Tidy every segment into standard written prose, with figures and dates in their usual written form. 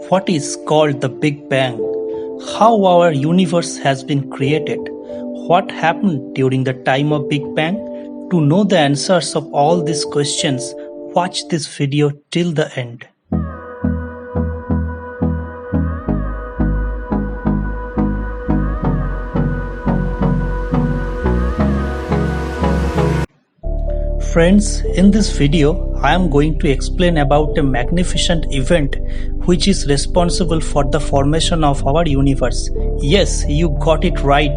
what is called the Big Bang, how our universe has been created, what happened during the time of Big Bang. To know the answers of all these questions, watch this video till the end. Friends, in this video, I am going to explain about a magnificent event which is responsible for the formation of our universe. Yes, you got it right.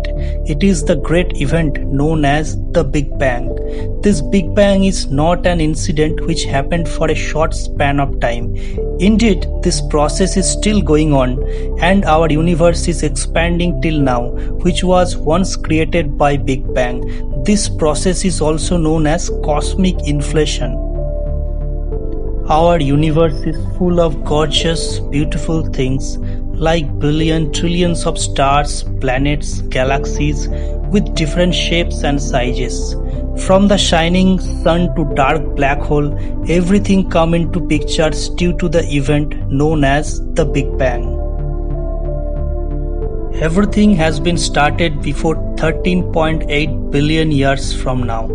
It is the great event known as the Big Bang. This Big Bang is not an incident which happened for a short span of time. Indeed, this process is still going on and our universe is expanding till now, which was once created by Big Bang. This process is also known as cosmic inflation. Our universe is full of gorgeous, beautiful things like trillions of stars, planets, galaxies with different shapes and sizes. From the shining sun to dark black hole, everything come into pictures due to the event known as the Big Bang. Everything has been started before 13.8 billion years from now.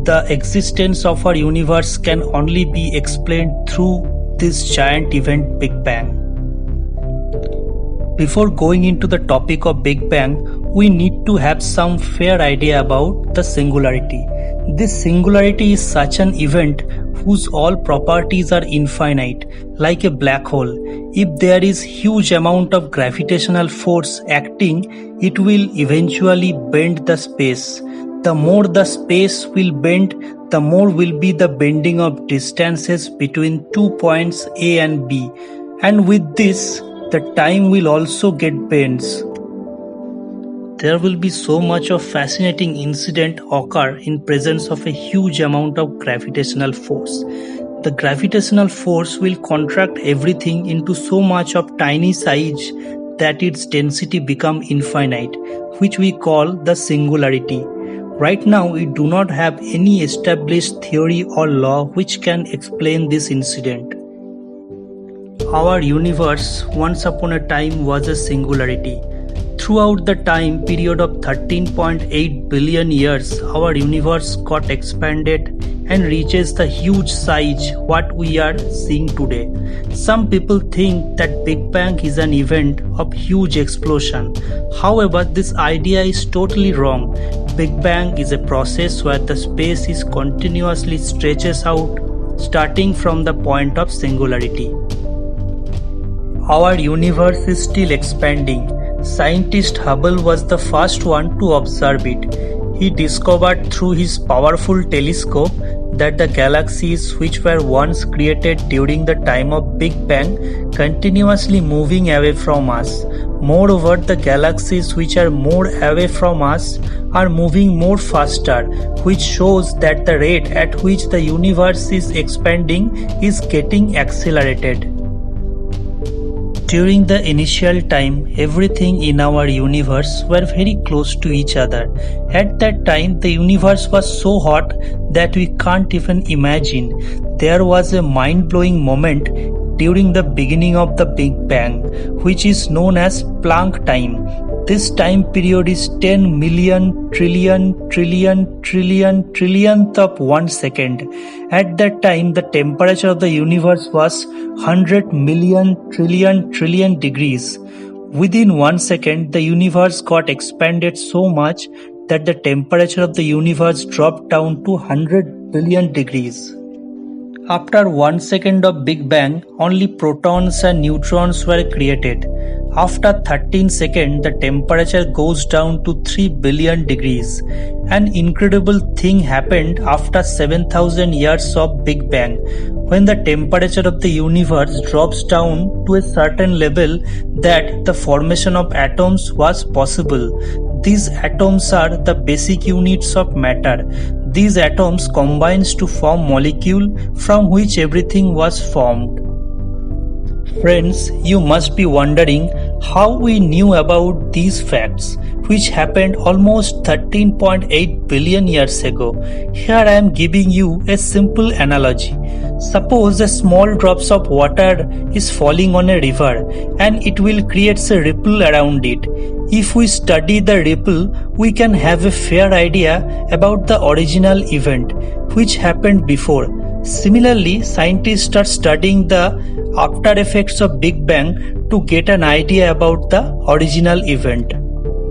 The existence of our universe can only be explained through this giant event Big Bang. Before going into the topic of Big Bang, we need to have some fair idea about the singularity. This singularity is such an event whose all properties are infinite, like a black hole. If there is huge amount of gravitational force acting, it will eventually bend the space. The more the space will bend, the more will be the bending of distances between 2 points A and B. And with this, the time will also get bends. There will be so much of fascinating incident occur in presence of a huge amount of gravitational force. The gravitational force will contract everything into so much of tiny size that its density become infinite, which we call the singularity. Right now, we do not have any established theory or law which can explain this incident. Our universe once upon a time was a singularity. Throughout the time period of 13.8 billion years, our universe got expanded and reaches the huge size what we are seeing today. Some people think that Big Bang is an event of huge explosion. However, this idea is totally wrong. Big Bang is a process where the space is continuously stretches out starting from the point of singularity. Our universe is still expanding. Scientist Hubble was the first one to observe it. He discovered through his powerful telescope that the galaxies which were once created during the time of Big Bang continuously moving away from us. Moreover, the galaxies which are more away from us are moving more faster, which shows that the rate at which the universe is expanding is getting accelerated. During the initial time, everything in our universe were very close to each other. At that time, the universe was so hot that we can't even imagine. There was a mind-blowing moment during the beginning of the Big Bang, which is known as Planck time. This time period is 10 million trillionth of 1 second. At that time, the temperature of the universe was 100 million trillion degrees. Within 1 second, the universe got expanded so much that the temperature of the universe dropped down to 100 billion degrees. After 1 second of Big Bang, only protons and neutrons were created. After 13 seconds, the temperature goes down to 3 billion degrees. An incredible thing happened after 7,000 years of Big Bang, when the temperature of the universe drops down to a certain level that the formation of atoms was possible. These atoms are the basic units of matter. These atoms combines to form molecule from which everything was formed. Friends, you must be wondering how we knew about these facts. which happened almost 13.8 billion years ago. Here I am giving you a simple analogy. Suppose a small drops of water is falling on a river and it will create a ripple around it. If we study the ripple, we can have a fair idea about the original event which happened before. Similarly, scientists are studying the after effects of Big Bang to get an idea about the original event.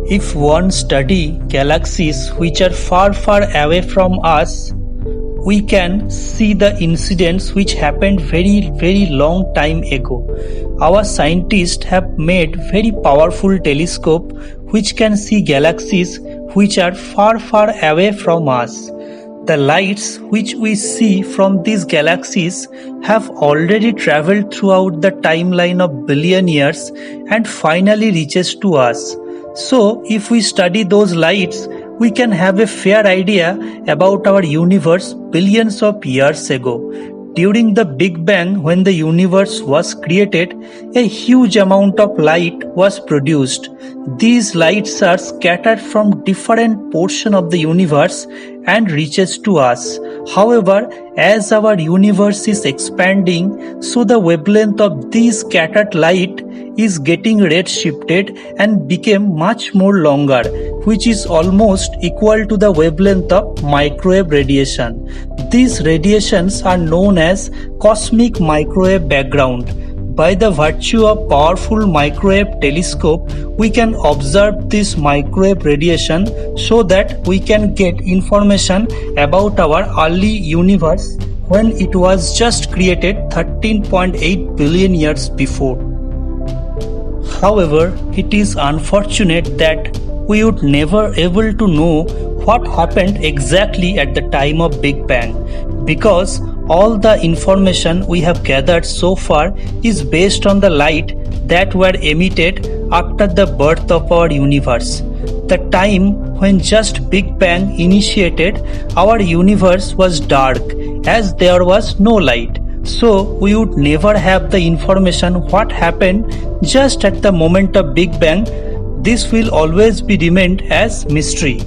If one study galaxies which are far away from us, we can see the incidents which happened very long time ago. Our scientists have made very powerful telescope which can see galaxies which are far away from us. The lights which we see from these galaxies have already traveled throughout the timeline of billion years and finally reaches to us. So if we study those lights, we can have a fair idea about our universe billions of years ago. During the Big Bang, when the universe was created, a huge amount of light was produced. These lights are scattered from different portions of the universe and reaches to us. However, as our universe is expanding, so the wavelength of this scattered light is getting redshifted and became much more longer, which is almost equal to the wavelength of microwave radiation. These radiations are known as cosmic microwave background. By the virtue of powerful microwave telescope, we can observe this microwave radiation so that we can get information about our early universe when it was just created 13.8 billion years before. However, it is unfortunate that we would never able to know what happened exactly at the time of Big Bang, because all the information we have gathered so far is based on the light that were emitted after the birth of our universe. The time when just Big Bang initiated, our universe was dark as there was no light. So we would never have the information what happened just at the moment of Big Bang. This will always be remained as mystery.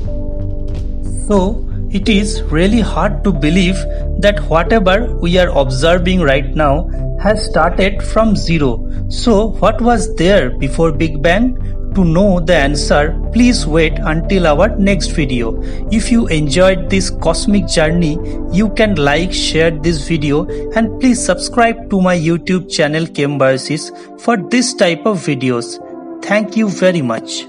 So it is really hard to believe that whatever we are observing right now has started from zero. So what was there before Big Bang? To know the answer, please wait until our next video. If you enjoyed this cosmic journey, you can like, share this video, and please subscribe to my YouTube channel Chembiosis for this type of videos. Thank you very much.